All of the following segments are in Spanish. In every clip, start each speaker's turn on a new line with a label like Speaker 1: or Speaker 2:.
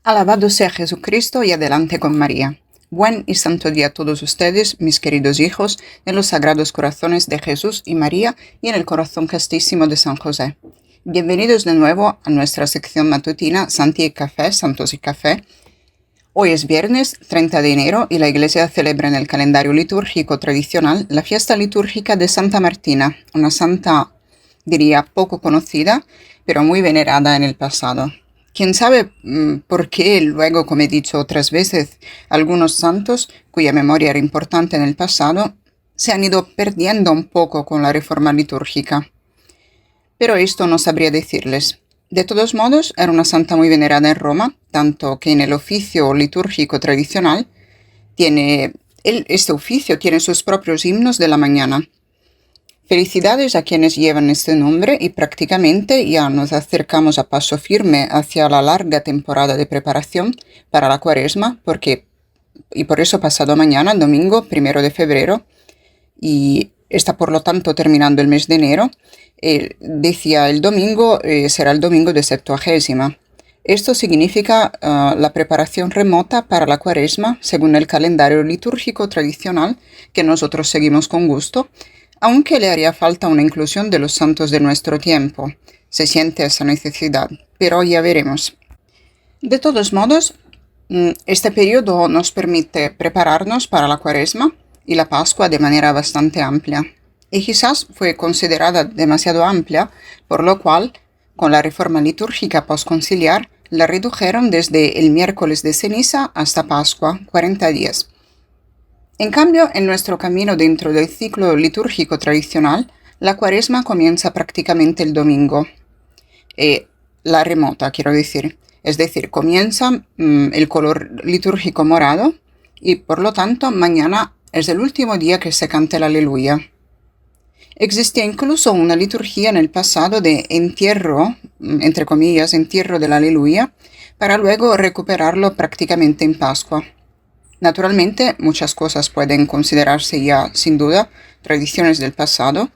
Speaker 1: Alabado sea Jesucristo y adelante con María. Buen y santo día a todos ustedes, mis queridos hijos, en los sagrados corazones de Jesús y María y en el corazón castísimo de San José. Bienvenidos de nuevo a nuestra sección matutina Santi y Café, Santos y Café. Hoy es viernes 30 de enero y la Iglesia celebra en el calendario litúrgico tradicional la fiesta litúrgica de Santa Martina, una santa, diría, poco conocida, pero muy venerada en el pasado. ¿Quién sabe por qué luego, como he dicho otras veces, algunos santos, cuya memoria era importante en el pasado, se han ido perdiendo un poco con la reforma litúrgica? Pero esto no sabría decirles. De todos modos, era una santa muy venerada en Roma, tanto que en el oficio litúrgico tradicional este oficio tiene sus propios himnos de la mañana. Felicidades a quienes llevan este nombre y prácticamente ya nos acercamos a paso firme hacia la larga temporada de preparación para la Cuaresma, y por eso pasado mañana, domingo 1 de febrero, y está por lo tanto terminando el mes de enero, decía el domingo será el domingo de Septuagésima. Esto significa la preparación remota para la Cuaresma según el calendario litúrgico tradicional que nosotros seguimos con gusto, aunque le haría falta una inclusión de los santos de nuestro tiempo. Se siente esa necesidad, pero ya veremos. De todos modos, este periodo nos permite prepararnos para la Cuaresma y la Pascua de manera bastante amplia. Y quizás fue considerada demasiado amplia, por lo cual, con la reforma litúrgica posconciliar, la redujeron desde el miércoles de ceniza hasta Pascua, 40 días. En cambio, en nuestro camino dentro del ciclo litúrgico tradicional, la Cuaresma comienza prácticamente el domingo. La remota, quiero decir. Es decir, comienza el color litúrgico morado y por lo tanto mañana es el último día que se canta el Aleluya. Existía incluso una liturgia en el pasado de entierro, entre comillas, entierro del Aleluya, para luego recuperarlo prácticamente en Pascua. Naturalmente, muchas cosas pueden considerarse ya, sin duda, tradiciones del pasado,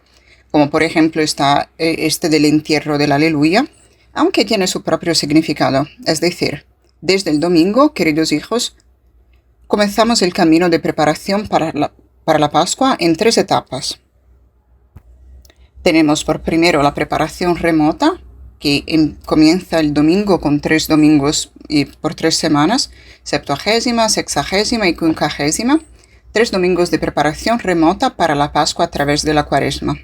Speaker 1: como por ejemplo está este del entierro del Aleluya, aunque tiene su propio significado. Es decir, desde el domingo, queridos hijos, comenzamos el camino de preparación para la Pascua en 3 etapas. Tenemos por primero la preparación remota, que comienza el domingo con 3 domingos y por 3 semanas, Septuagésima, Sexagésima y Quincuagésima, 3 domingos de preparación remota para la Pascua a través de la Cuaresma.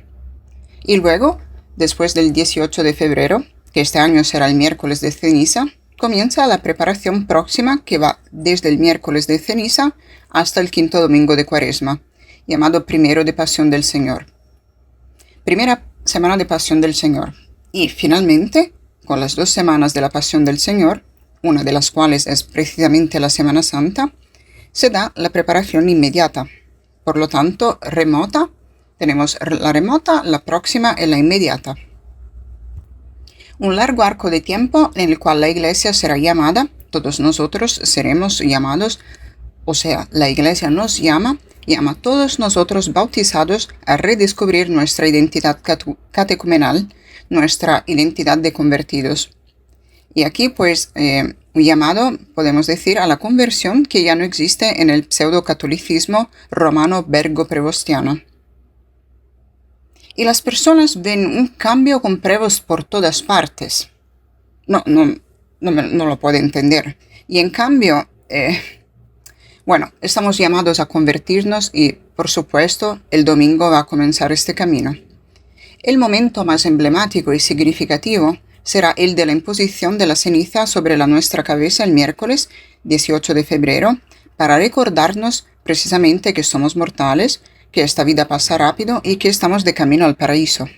Speaker 1: Y luego, después del 18 de febrero, que este año será el miércoles de ceniza, comienza la preparación próxima que va desde el miércoles de ceniza hasta el 5º domingo de Cuaresma, llamado primero de Pasión del Señor. Primera semana de Pasión del Señor. Y finalmente, con las 2 semanas de la Pasión del Señor, una de las cuales es precisamente la Semana Santa, se da la preparación inmediata. Por lo tanto, remota, tenemos la remota, la próxima y la inmediata. Un largo arco de tiempo en el cual la Iglesia será llamada, todos nosotros seremos llamados, o sea, la Iglesia nos llama a todos nosotros bautizados a redescubrir nuestra identidad catecumenal, nuestra identidad de convertidos. Y aquí, pues, un llamado, podemos decir, a la conversión que ya no existe en el pseudo-catolicismo romano bergo-prevostiano. Y las personas ven un cambio con prevos por todas partes. No lo puedo entender. Y en cambio, estamos llamados a convertirnos y, por supuesto, el domingo va a comenzar este camino. El momento más emblemático y significativo será el de la imposición de la ceniza sobre nuestra cabeza el miércoles 18 de febrero, para recordarnos precisamente que somos mortales, que esta vida pasa rápido y que estamos de camino al paraíso.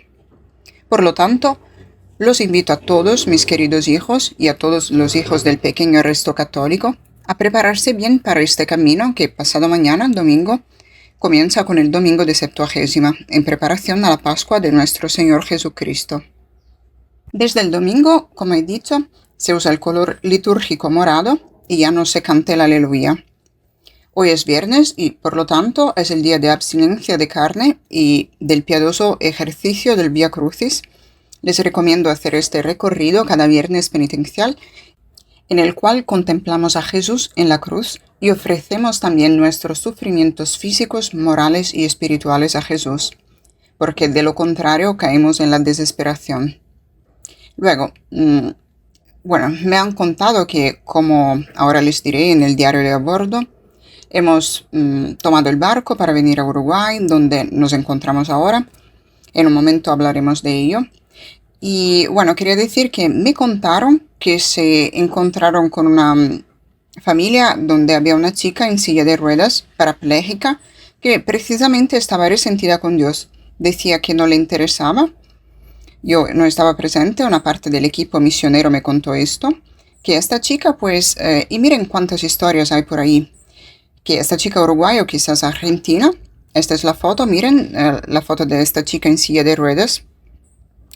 Speaker 1: Por lo tanto, los invito a todos, mis queridos hijos, y a todos los hijos del pequeño resto católico, a prepararse bien para este camino que pasado mañana, domingo, comienza con el domingo de Septuagésima, en preparación a la Pascua de nuestro Señor Jesucristo. Desde el domingo, como he dicho, se usa el color litúrgico morado y ya no se canta el Aleluya. Hoy es viernes y, por lo tanto, es el día de abstinencia de carne y del piadoso ejercicio del Vía Crucis. Les recomiendo hacer este recorrido cada viernes penitencial en el cual contemplamos a Jesús en la cruz y ofrecemos también nuestros sufrimientos físicos, morales y espirituales a Jesús, porque de lo contrario caemos en la desesperación. Luego, me han contado que, como ahora les diré en el diario de a bordo, hemos tomado el barco para venir a Uruguay, donde nos encontramos ahora. En un momento hablaremos de ello. Y quería decir que me contaron que se encontraron con una familia donde había una chica en silla de ruedas, parapléjica, que precisamente estaba resentida con Dios. Decía que no le interesaba. Yo no estaba presente, una parte del equipo misionero me contó esto, que esta chica y miren cuántas historias hay por ahí, que esta chica uruguaya o quizás argentina, esta es la foto, miren la foto de esta chica en silla de ruedas,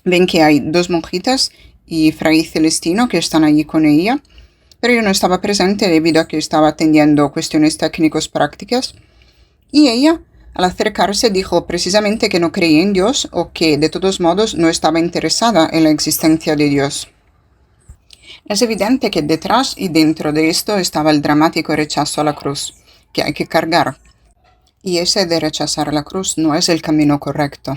Speaker 1: ven que hay 2 monjitas y Fray Celestino que están allí con ella, pero yo no estaba presente debido a que estaba atendiendo cuestiones técnicos prácticas, y ella, al acercarse, dijo precisamente que no creía en Dios o que de todos modos no estaba interesada en la existencia de Dios. Es evidente que detrás y dentro de esto estaba el dramático rechazo a la cruz, que hay que cargar. Y ese de rechazar la cruz no es el camino correcto.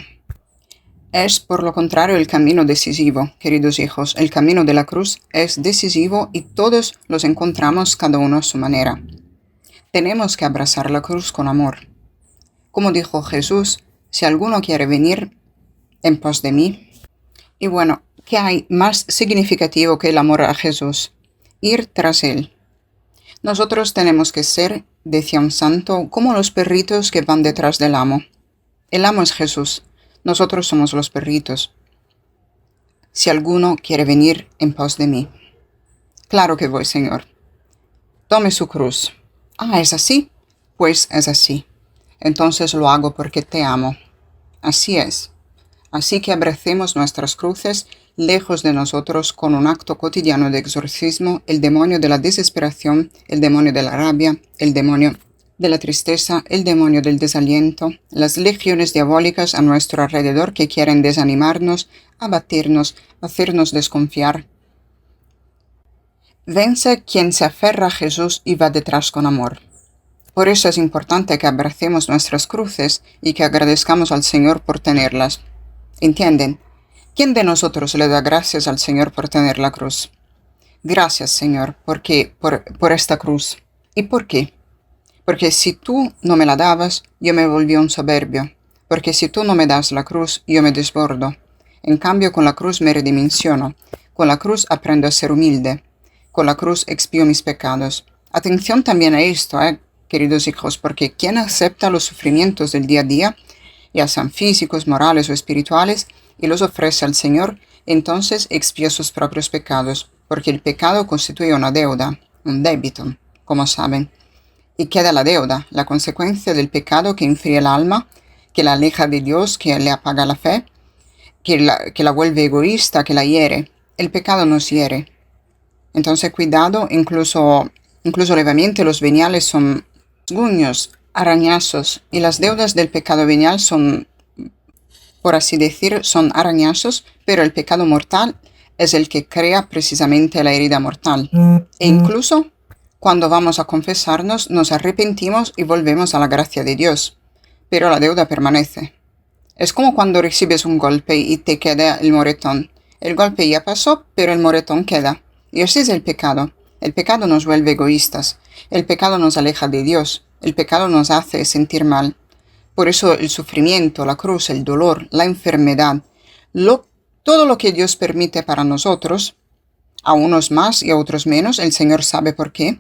Speaker 1: Es, por lo contrario, el camino decisivo, queridos hijos. El camino de la cruz es decisivo y todos los encontramos cada uno a su manera. Tenemos que abrazar la cruz con amor. Como dijo Jesús, si alguno quiere venir en pos de mí. Y ¿qué hay más significativo que el amor a Jesús? Ir tras Él. Nosotros tenemos que ser, decía un santo, como los perritos que van detrás del amo. El amo es Jesús. Nosotros somos los perritos. Si alguno quiere venir en pos de mí. Claro que voy, Señor. Tome su cruz. Ah, ¿es así? Pues es así. Entonces lo hago porque te amo. Así es. Así que abracemos nuestras cruces lejos de nosotros con un acto cotidiano de exorcismo, el demonio de la desesperación, el demonio de la rabia, el demonio de la tristeza, el demonio del desaliento, las legiones diabólicas a nuestro alrededor que quieren desanimarnos, abatirnos, hacernos desconfiar. Vence quien se aferra a Jesús y va detrás con amor. Por eso es importante que abracemos nuestras cruces y que agradezcamos al Señor por tenerlas. ¿Entienden? ¿Quién de nosotros le da gracias al Señor por tener la cruz? Gracias, Señor, por esta cruz. ¿Y por qué? Porque si tú no me la dabas, yo me volví un soberbio. Porque si tú no me das la cruz, yo me desbordo. En cambio, con la cruz me redimensiono. Con la cruz aprendo a ser humilde. Con la cruz expío mis pecados. Atención también a esto, queridos hijos, porque quien acepta los sufrimientos del día a día, ya sean físicos, morales o espirituales, y los ofrece al Señor, entonces expía sus propios pecados, porque el pecado constituye una deuda, un débito, como saben. Y queda la deuda, la consecuencia del pecado que infríe el alma, que la aleja de Dios, que le apaga la fe, que la vuelve egoísta, que la hiere. El pecado nos hiere. Entonces cuidado, incluso levemente los veniales son rasguños, arañazos, y las deudas del pecado venial son, por así decir, son arañazos, pero el pecado mortal es el que crea precisamente la herida mortal. E incluso cuando vamos a confesarnos, nos arrepentimos y volvemos a la gracia de Dios, pero la deuda permanece. Es como cuando recibes un golpe y te queda el moretón. El golpe ya pasó, pero el moretón queda. Y así es el pecado. El pecado nos vuelve egoístas. El pecado nos aleja de Dios. El pecado nos hace sentir mal. Por eso el sufrimiento, la cruz, el dolor, la enfermedad, todo lo que Dios permite para nosotros, a unos más y a otros menos, el Señor sabe por qué.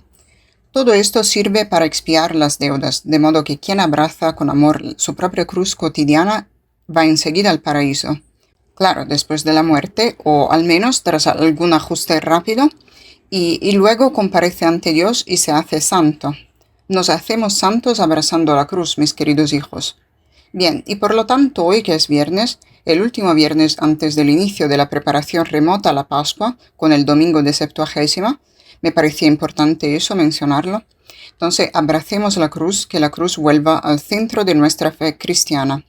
Speaker 1: Todo esto sirve para expiar las deudas, de modo que quien abraza con amor su propia cruz cotidiana va enseguida al paraíso. Claro, después de la muerte, o al menos tras algún ajuste rápido, y luego comparece ante Dios y se hace santo. Nos hacemos santos abrazando la cruz, mis queridos hijos. Bien, y por lo tanto hoy que es viernes, el último viernes antes del inicio de la preparación remota a la Pascua, con el domingo de Septuagésima, me parecía importante eso, mencionarlo. Entonces, abracemos la cruz, que la cruz vuelva al centro de nuestra fe cristiana.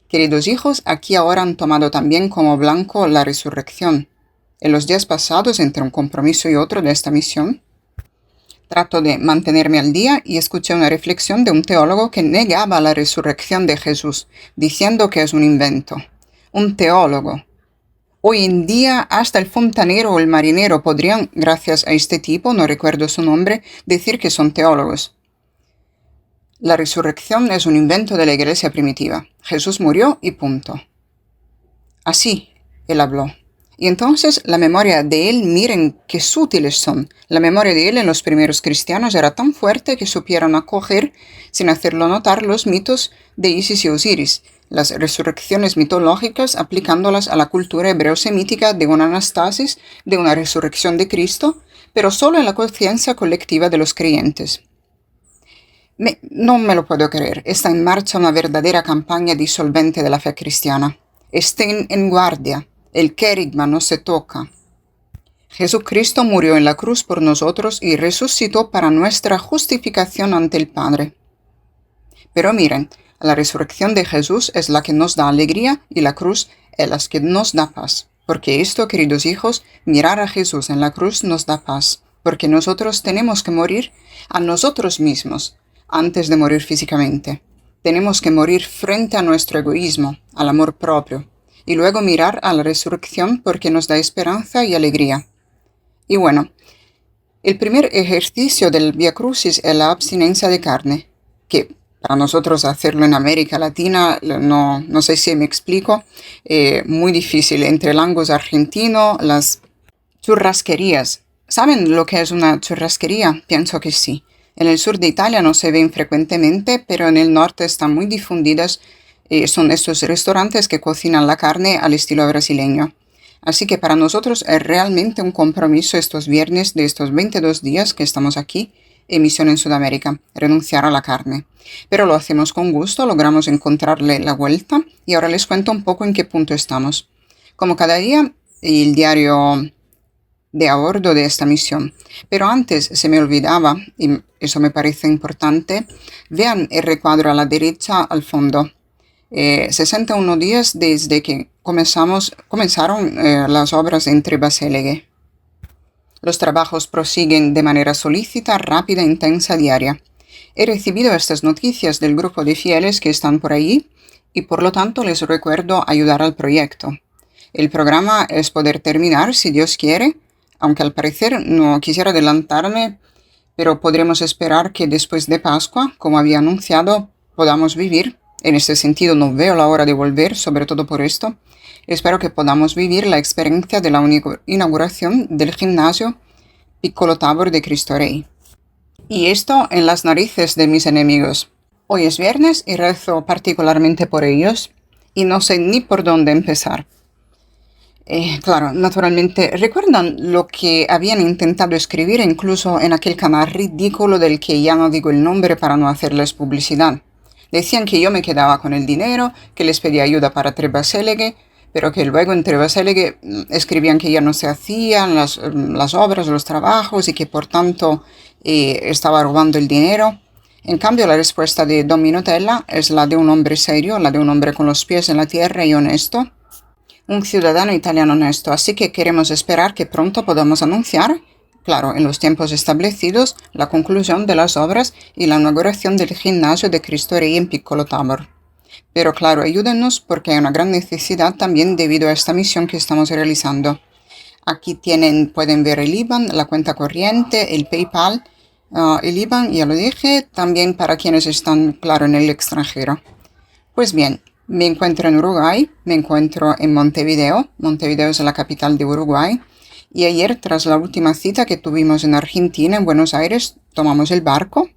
Speaker 1: Queridos hijos, aquí ahora han tomado también como blanco la resurrección. En los días pasados, entre un compromiso y otro de esta misión, Trato de mantenerme al día y escuché una reflexión de un teólogo que negaba la resurrección de Jesús, diciendo que es un invento. Un teólogo. Hoy en día hasta el fontanero o el marinero podrían, gracias a este tipo, no recuerdo su nombre, decir que son teólogos. La resurrección es un invento de la iglesia primitiva. Jesús murió y punto. Así él habló. Y entonces la memoria de él, miren qué sutiles son. La memoria de él en los primeros cristianos era tan fuerte que supieron acoger, sin hacerlo notar, los mitos de Isis y Osiris, las resurrecciones mitológicas, aplicándolas a la cultura hebreo-semítica de una anastasis, de una resurrección de Cristo, pero solo en la conciencia colectiva de los creyentes. No me lo puedo creer. Está en marcha una verdadera campaña disolvente de la fe cristiana. Estén en guardia. El querigma no se toca. Jesucristo murió en la cruz por nosotros y resucitó para nuestra justificación ante el Padre. Pero miren, la resurrección de Jesús es la que nos da alegría y la cruz es la que nos da paz. Porque esto, queridos hijos, mirar a Jesús en la cruz nos da paz. Porque nosotros tenemos que morir a nosotros mismos antes de morir físicamente. Tenemos que morir frente a nuestro egoísmo, al amor propio. Y luego mirar a la resurrección porque nos da esperanza y alegría. Y bueno, el primer ejercicio del Vía Crucis es la abstinencia de carne, que para nosotros hacerlo en América Latina, no sé si me explico, muy difícil. Entre el Angus argentino, las churrasquerías. ¿Saben lo que es una churrasquería? Pienso que sí. En el sur de Italia no se ven frecuentemente, pero en el norte están muy difundidas. Son estos restaurantes que cocinan la carne al estilo brasileño. Así que para nosotros es realmente un compromiso estos viernes de estos 22 días que estamos aquí en Misión en Sudamérica, renunciar a la carne. Pero lo hacemos con gusto, logramos encontrarle la vuelta y ahora les cuento un poco en qué punto estamos. Como cada día, el diario de a bordo de esta misión. Pero antes se me olvidaba, y eso me parece importante, vean el recuadro a la derecha al fondo. 61 días desde que comenzaron las obras en Trebaseleghe. Los trabajos prosiguen de manera solícita, rápida, intensa, diaria. He recibido estas noticias del grupo de fieles que están por allí y por lo tanto les recuerdo ayudar al proyecto. El programa es poder terminar, si Dios quiere, aunque al parecer no quisiera adelantarme, pero podremos esperar que después de Pascua, como había anunciado, podamos vivir. En este sentido no veo la hora de volver, sobre todo por esto. Espero que podamos vivir la experiencia de la inauguración del gimnasio Piccolo Tabor de Cristo Rey. Y esto en las narices de mis enemigos. Hoy es viernes y rezo particularmente por ellos y no sé ni por dónde empezar. Claro, naturalmente, ¿recuerdan lo que habían intentado escribir incluso en aquel canal ridículo del que ya no digo el nombre para no hacerles publicidad? Decían que yo me quedaba con el dinero, que les pedía ayuda para Trebaseleghe, pero que luego en Trebaseleghe escribían que ya no se hacían las obras, los trabajos y que por tanto estaba robando el dinero. En cambio, la respuesta de Don Minutella es la de un hombre serio, la de un hombre con los pies en la tierra y honesto, un ciudadano italiano honesto. Así que queremos esperar que pronto podamos anunciar, claro, en los tiempos establecidos, la conclusión de las obras y la inauguración del gimnasio de Cristo Rey en Piccolo Tabor. Pero claro, ayúdennos porque hay una gran necesidad también debido a esta misión que estamos realizando. Aquí pueden ver el IBAN, la cuenta corriente, el PayPal, el IBAN, ya lo dije, también para quienes están, claro, en el extranjero. Pues bien, me encuentro en Uruguay, me encuentro en Montevideo. Montevideo es la capital de Uruguay. Y ayer, tras la última cita que tuvimos en Argentina, en Buenos Aires, tomamos el barco.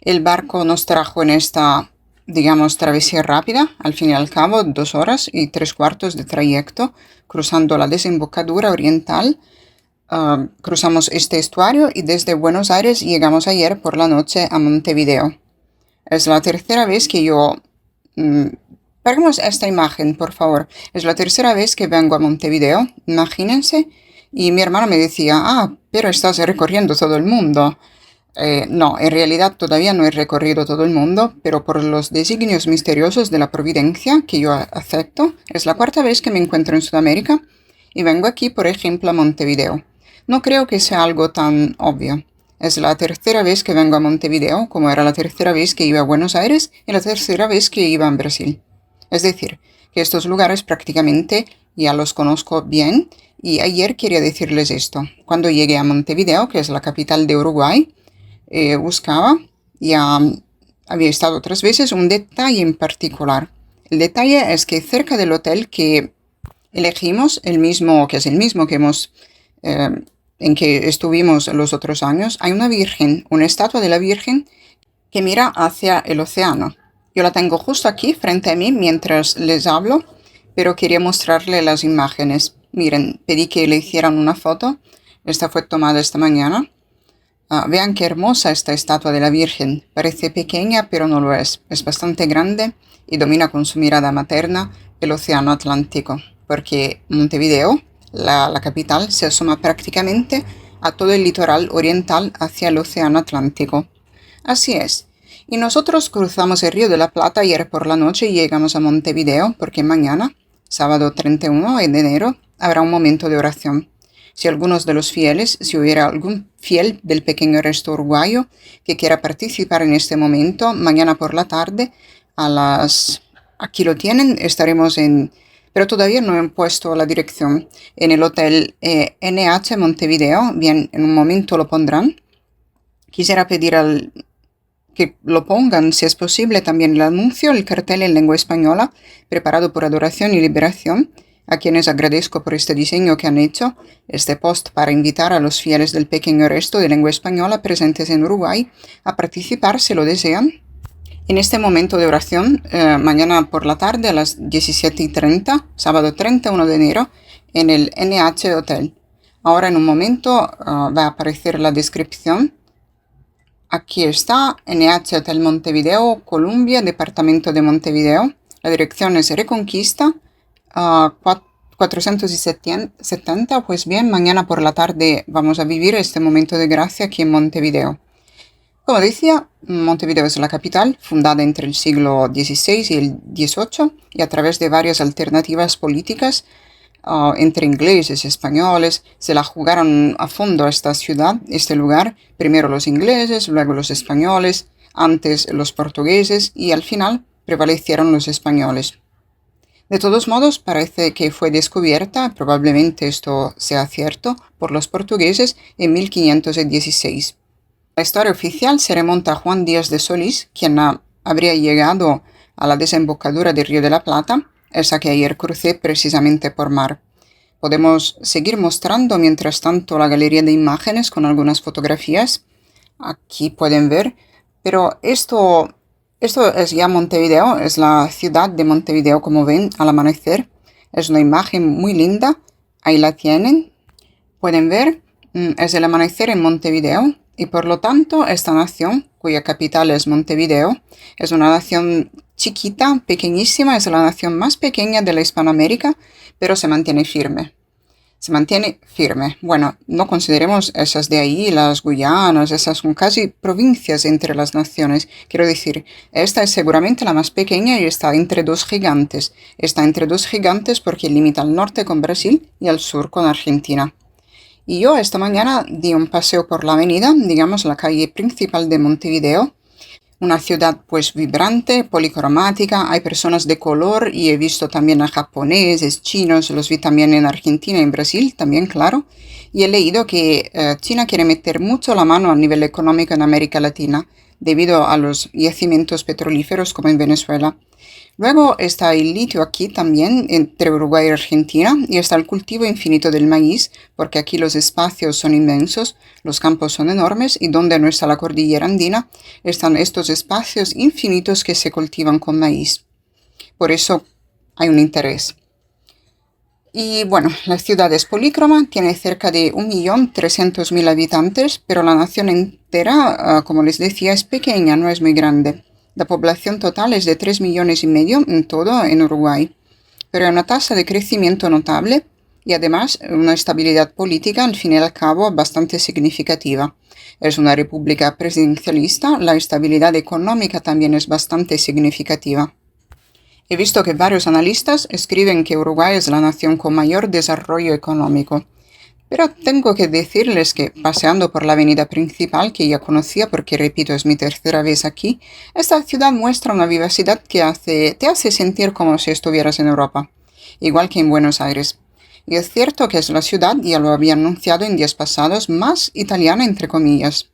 Speaker 1: El barco nos trajo en esta, digamos, travesía rápida, al fin y al cabo, 2 horas y 3/4 de trayecto, cruzando la desembocadura oriental. Cruzamos este estuario y desde Buenos Aires llegamos ayer por la noche a Montevideo. Es la tercera vez que yo... Pegamos esta imagen, por favor. Es la tercera vez que vengo a Montevideo, imagínense. Y mi hermano me decía, pero estás recorriendo todo el mundo. No, en realidad todavía no he recorrido todo el mundo, pero por los designios misteriosos de la providencia que yo acepto, es la 4ª vez que me encuentro en Sudamérica y vengo aquí, por ejemplo, a Montevideo. No creo que sea algo tan obvio. Es la tercera vez que vengo a Montevideo, como era la tercera vez que iba a Buenos Aires y la tercera vez que iba a Brasil. Es decir, que estos lugares prácticamente ya los conozco bien y ayer quería decirles esto. Cuando llegué a Montevideo, que es la capital de Uruguay, buscaba, ya había estado otras veces, un detalle en particular. El detalle es que cerca del hotel que elegimos, que es el mismo que en que estuvimos los otros años, hay una virgen, una estatua de la Virgen que mira hacia el océano. Yo la tengo justo aquí frente a mí mientras les hablo, pero quería mostrarle las imágenes. Miren, pedí que le hicieran una foto. Esta fue tomada esta mañana. Vean qué hermosa esta estatua de la Virgen. Parece pequeña, pero no lo es. Es bastante grande y domina con su mirada materna el océano Atlántico, porque Montevideo, la capital, se asoma prácticamente a todo el litoral oriental hacia el océano Atlántico. Así es. Y nosotros cruzamos el Río de la Plata ayer por la noche y llegamos a Montevideo porque mañana, sábado 31 de enero, habrá un momento de oración. Si hubiera algún fiel del pequeño resto uruguayo que quiera participar en este momento, mañana por la tarde, aquí lo tienen, pero todavía no han puesto la dirección, en el hotel NH Montevideo, bien, en un momento lo pondrán. Quisiera pedir que lo pongan, si es posible, también el anuncio, el cartel en lengua española, preparado por Adoración y Liberación, a quienes agradezco por este diseño que han hecho, este post para invitar a los fieles del pequeño resto de lengua española presentes en Uruguay a participar si lo desean. En este momento de oración, mañana por la tarde a las 17:30, sábado 31 de enero, en el NH Hotel. Ahora en un momento va a aparecer la descripción. Aquí está, NH Hotel Montevideo, Colombia, departamento de Montevideo. La dirección es Reconquista 470. Pues bien, mañana por la tarde vamos a vivir este momento de gracia aquí en Montevideo. Como decía, Montevideo es la capital, fundada entre el siglo XVI y el XVIII, y a través de varias alternativas políticas, entre ingleses y españoles, se la jugaron a fondo a esta ciudad, este lugar, primero los ingleses, luego los españoles, antes los portugueses y al final prevalecieron los españoles. De todos modos, parece que fue descubierta, probablemente esto sea cierto, por los portugueses en 1516. La historia oficial se remonta a Juan Díaz de Solís, quien habría llegado a la desembocadura del Río de la Plata, esa que ayer crucé precisamente por mar. Podemos seguir mostrando mientras tanto la galería de imágenes con algunas fotografías. Aquí pueden ver, pero esto es ya Montevideo, es la ciudad de Montevideo, como ven al amanecer. Es una imagen muy linda, ahí la tienen. Pueden ver, es el amanecer en Montevideo. Y por lo tanto, esta nación, cuya capital es Montevideo, es una nación chiquita, pequeñísima, es la nación más pequeña de la Hispanoamérica, pero se mantiene firme. Bueno, no consideremos esas de ahí, las Guyanas, esas son casi provincias entre las naciones. Quiero decir, esta es seguramente la más pequeña y está entre dos gigantes. Está entre dos gigantes porque limita al norte con Brasil y al sur con Argentina. Y yo esta mañana di un paseo por la avenida, digamos la calle principal de Montevideo, una ciudad pues vibrante, policromática, hay personas de color y he visto también a japoneses, chinos, los vi también en Argentina y en Brasil, también claro, y he leído que China quiere meter mucho la mano a nivel económico en América Latina debido a los yacimientos petrolíferos como en Venezuela. Luego está el litio aquí también, entre Uruguay y Argentina, y está el cultivo infinito del maíz, porque aquí los espacios son inmensos, los campos son enormes, y donde no está la cordillera andina, están estos espacios infinitos que se cultivan con maíz. Por eso hay un interés. Y bueno, la ciudad es polícroma, tiene cerca de 1.300.000 habitantes, pero la nación entera, como les decía, es pequeña, no es muy grande. La población total es de 3,5 millones en todo en Uruguay, pero hay una tasa de crecimiento notable y además una estabilidad política al fin y al cabo bastante significativa. Es una república presidencialista, la estabilidad económica también es bastante significativa. He visto que varios analistas escriben que Uruguay es la nación con mayor desarrollo económico, Pero tengo que decirles que paseando por la avenida principal, que ya conocía porque, repito, es mi tercera vez aquí, esta ciudad muestra una vivacidad que te hace sentir como si estuvieras en Europa, igual que en Buenos Aires. Y es cierto que es la ciudad, ya lo había anunciado en días pasados, más italiana entre comillas.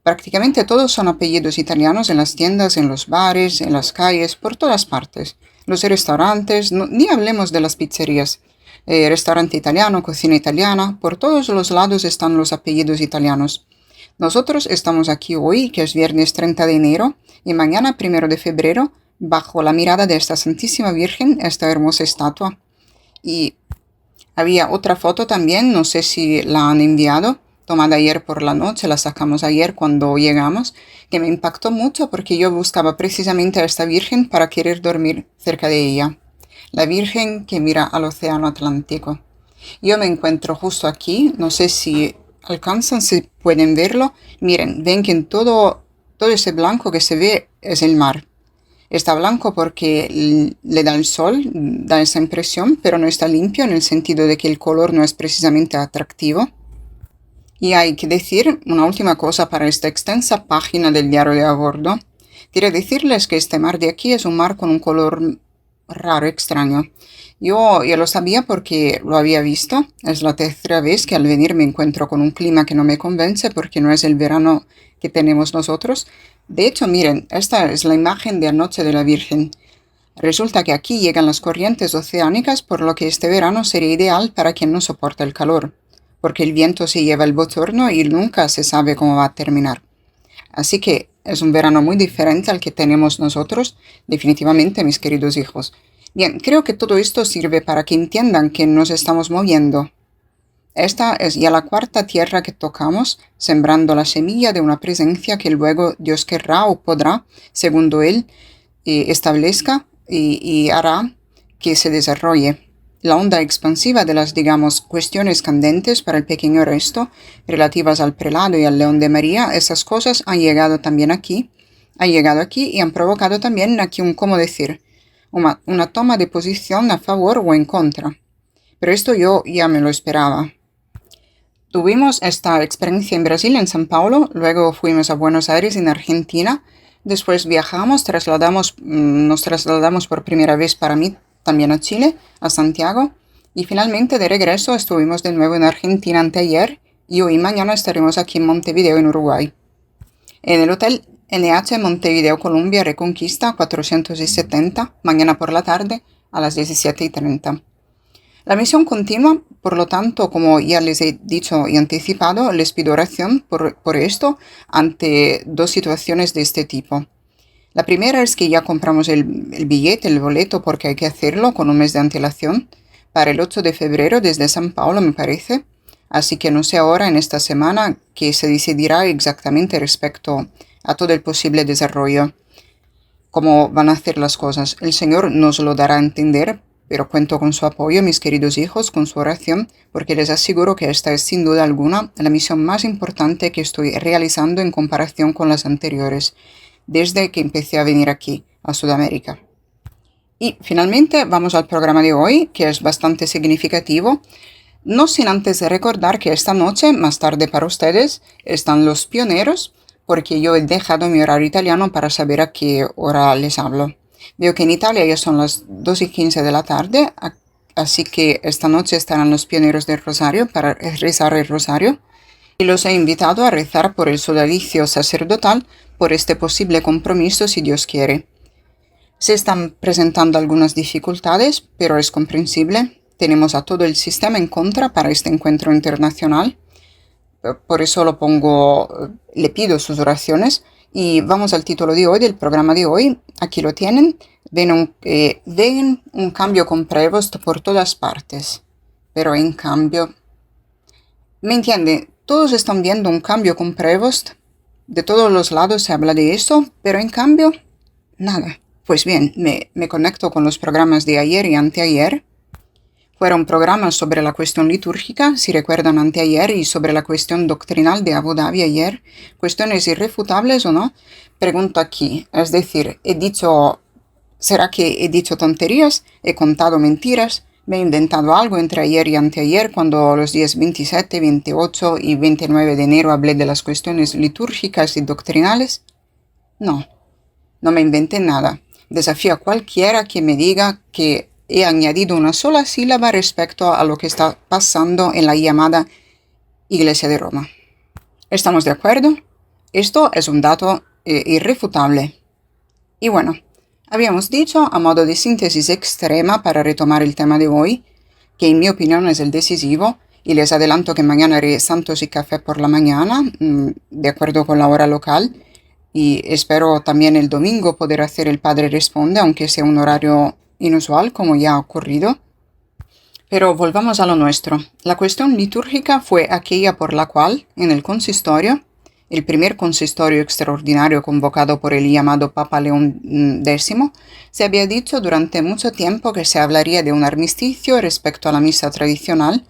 Speaker 1: Prácticamente todos son apellidos italianos en las tiendas, en los bares, en las calles, por todas partes. Los restaurantes, ni hablemos de las pizzerías. Restaurante italiano, cocina italiana, por todos los lados están los apellidos italianos. Nosotros estamos aquí hoy, que es viernes 30 de enero, y mañana 1 de febrero, bajo la mirada de esta Santísima Virgen, esta hermosa estatua. Y había otra foto también, no sé si la han enviado, tomada ayer por la noche, la sacamos ayer cuando llegamos, que me impactó mucho porque yo buscaba precisamente a esta Virgen para querer dormir cerca de ella. La Virgen que mira al Océano Atlántico. Yo me encuentro justo aquí, no sé si alcanzan, si pueden verlo. Miren, ven que en todo ese blanco que se ve es el mar. Está blanco porque le da el sol, da esa impresión, pero no está limpio en el sentido de que el color no es precisamente atractivo. Y hay que decir una última cosa para esta extensa página del diario de a bordo. Quiero decirles que este mar de aquí es un mar con un color raro, extraño. Yo ya lo sabía porque lo había visto. Es la tercera vez que al venir me encuentro con un clima que no me convence porque no es el verano que tenemos nosotros. De hecho, miren, esta es la imagen de anoche de la Virgen. Resulta que aquí llegan las corrientes oceánicas, por lo que este verano sería ideal para quien no soporta el calor, porque el viento se lleva el bochorno y nunca se sabe cómo va a terminar. Así que es un verano muy diferente al que tenemos nosotros, definitivamente, mis queridos hijos. Bien, creo que todo esto sirve para que entiendan que nos estamos moviendo. Esta es ya la cuarta tierra que tocamos, sembrando la semilla de una presencia que luego Dios querrá o podrá, según Él, establezca y hará que se desarrolle. La onda expansiva de las, digamos, cuestiones candentes para el pequeño resto, relativas al prelado y al León de María, esas cosas han llegado aquí y han provocado también aquí ¿cómo decir? Una toma de posición a favor o en contra. Pero esto yo ya me lo esperaba. Tuvimos esta experiencia en Brasil, en San Paulo, luego fuimos a Buenos Aires, en Argentina, después viajamos, nos trasladamos por primera vez para mí también a Chile, a Santiago, y finalmente de regreso estuvimos de nuevo en Argentina anteayer y hoy y mañana estaremos aquí en Montevideo, en Uruguay. En el Hotel NH Montevideo Colombia Reconquista 470, mañana por la tarde a las 17:30. La misión continua, por lo tanto, como ya les he dicho y anticipado, les pido oración por esto ante dos situaciones de este tipo. La primera es que ya compramos el billete, el boleto, porque hay que hacerlo con un mes de antelación, para el 8 de febrero desde San Paulo, me parece. Así que no sé ahora, en esta semana, que se decidirá exactamente respecto a todo el posible desarrollo, cómo van a hacer las cosas. El Señor nos lo dará a entender, pero cuento con su apoyo, mis queridos hijos, con su oración, porque les aseguro que esta es sin duda alguna la misión más importante que estoy realizando en comparación con las anteriores, desde que empecé a venir aquí, a Sudamérica. Y finalmente vamos al programa de hoy, que es bastante significativo, no sin antes recordar que esta noche, más tarde para ustedes, están los pioneros, porque yo he dejado mi horario italiano para saber a qué hora les hablo. Veo que en Italia ya son las 2:15 de la tarde, así que esta noche estarán los pioneros del Rosario para rezar el Rosario. Y los he invitado a rezar por el sodalicio sacerdotal, por este posible compromiso si Dios quiere. Se están presentando algunas dificultades, pero es comprensible. Tenemos a todo el sistema en contra para este encuentro internacional. Por eso le pido sus oraciones. Y vamos al título de hoy, del programa de hoy. Aquí lo tienen. Ven un cambio con Prevost por todas partes. Pero en cambio, ¿me entiende? Todos están viendo un cambio con Prevost. De todos los lados se habla de eso, pero en cambio, nada. Pues bien, me conecto con los programas de ayer y anteayer. Fueron programas sobre la cuestión litúrgica, si recuerdan anteayer, y sobre la cuestión doctrinal de Abu Dhabi ayer. Cuestiones irrefutables o no. Pregunto aquí, es decir, ¿será que he dicho tonterías? ¿He contado mentiras? Me he inventado algo entre ayer y anteayer cuando los días 27, 28 y 29 de enero hablé de las cuestiones litúrgicas y doctrinales. No, no me inventé nada. Desafío a cualquiera que me diga que he añadido una sola sílaba respecto a lo que está pasando en la llamada Iglesia de Roma. ¿Estamos de acuerdo? Esto es un dato irrefutable. Y bueno, habíamos dicho, a modo de síntesis extrema para retomar el tema de hoy, que en mi opinión es el decisivo, y les adelanto que mañana haré santos y café por la mañana, de acuerdo con la hora local, y espero también el domingo poder hacer el Padre Responde, aunque sea un horario inusual, como ya ha ocurrido. Pero volvamos a lo nuestro. La cuestión litúrgica fue aquella por la cual, en el consistorio, el primer consistorio extraordinario convocado por el llamado Papa León X, se había dicho durante mucho tiempo que se hablaría de un armisticio respecto a la misa tradicional,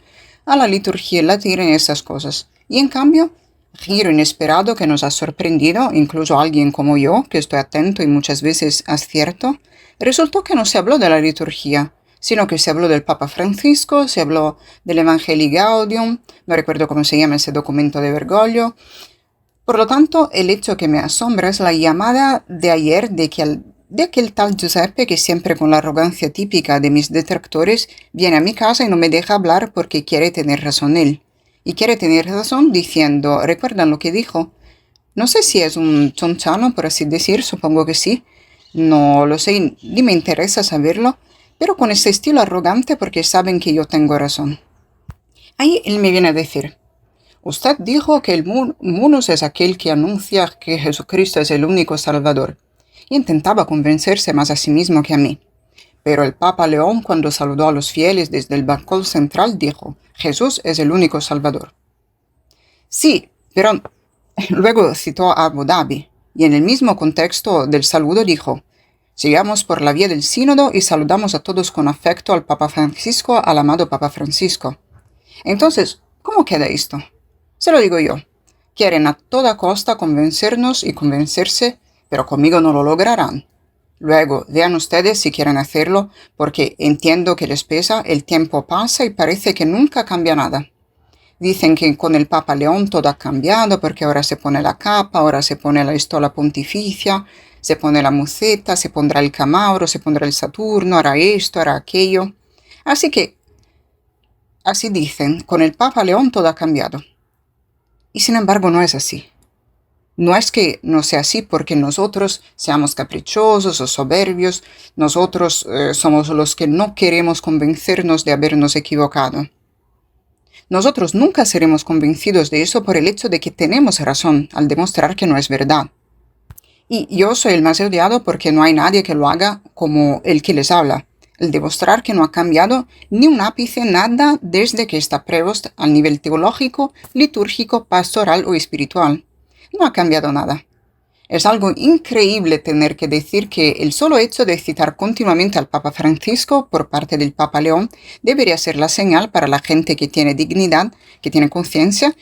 Speaker 1: a la liturgia latina y esas cosas. Y en cambio, giro inesperado que nos ha sorprendido, incluso a alguien como yo, que estoy atento y muchas veces acierto, resultó que no se habló de la liturgia, sino que se habló del Papa Francisco, se habló del Evangelii Gaudium, no recuerdo cómo se llama ese documento de Bergoglio. Por lo tanto, el hecho que me asombra es la llamada de ayer de aquel tal Giuseppe que siempre con la arrogancia típica de mis detractores viene a mi casa y no me deja hablar porque quiere tener razón él. Y quiere tener razón diciendo, ¿recuerdan lo que dijo? No sé si es un chonchano, por así decir, supongo que sí. No lo sé, ni me interesa saberlo, pero con ese estilo arrogante porque saben que yo tengo razón. Ahí él me viene a decir, usted dijo que el munus es aquel que anuncia que Jesucristo es el único Salvador. Y intentaba convencerse más a sí mismo que a mí. Pero el Papa León, cuando saludó a los fieles desde el balcón central, dijo, Jesús es el único Salvador. Sí, pero luego citó a Abu Dhabi, y en el mismo contexto del saludo dijo, sigamos por la vía del sínodo y saludamos a todos con afecto al Papa Francisco, al amado Papa Francisco. Entonces, ¿cómo queda esto? Se lo digo yo. Quieren a toda costa convencernos y convencerse, pero conmigo no lo lograrán. Luego, vean ustedes si quieren hacerlo, porque entiendo que les pesa, el tiempo pasa y parece que nunca cambia nada. Dicen que con el Papa León todo ha cambiado, porque ahora se pone la capa, ahora se pone la estola pontificia, se pone la muceta, se pondrá el camauro, se pondrá el Saturno, hará esto, hará aquello. Así dicen, con el Papa León todo ha cambiado. Y sin embargo no es así. No es que no sea así porque nosotros seamos caprichosos o soberbios, nosotros somos los que no queremos convencernos de habernos equivocado. Nosotros nunca seremos convencidos de eso por el hecho de que tenemos razón al demostrar que no es verdad. Y yo soy el más odiado porque no hay nadie que lo haga como el que les habla, el demostrar que no ha cambiado ni un ápice nada desde que está Prevost al nivel teológico, litúrgico, pastoral o espiritual. No ha cambiado nada. Es algo increíble tener que decir que el solo hecho de citar continuamente al Papa Francisco por parte del Papa León debería ser la señal para la gente que tiene dignidad, que tiene conciencia,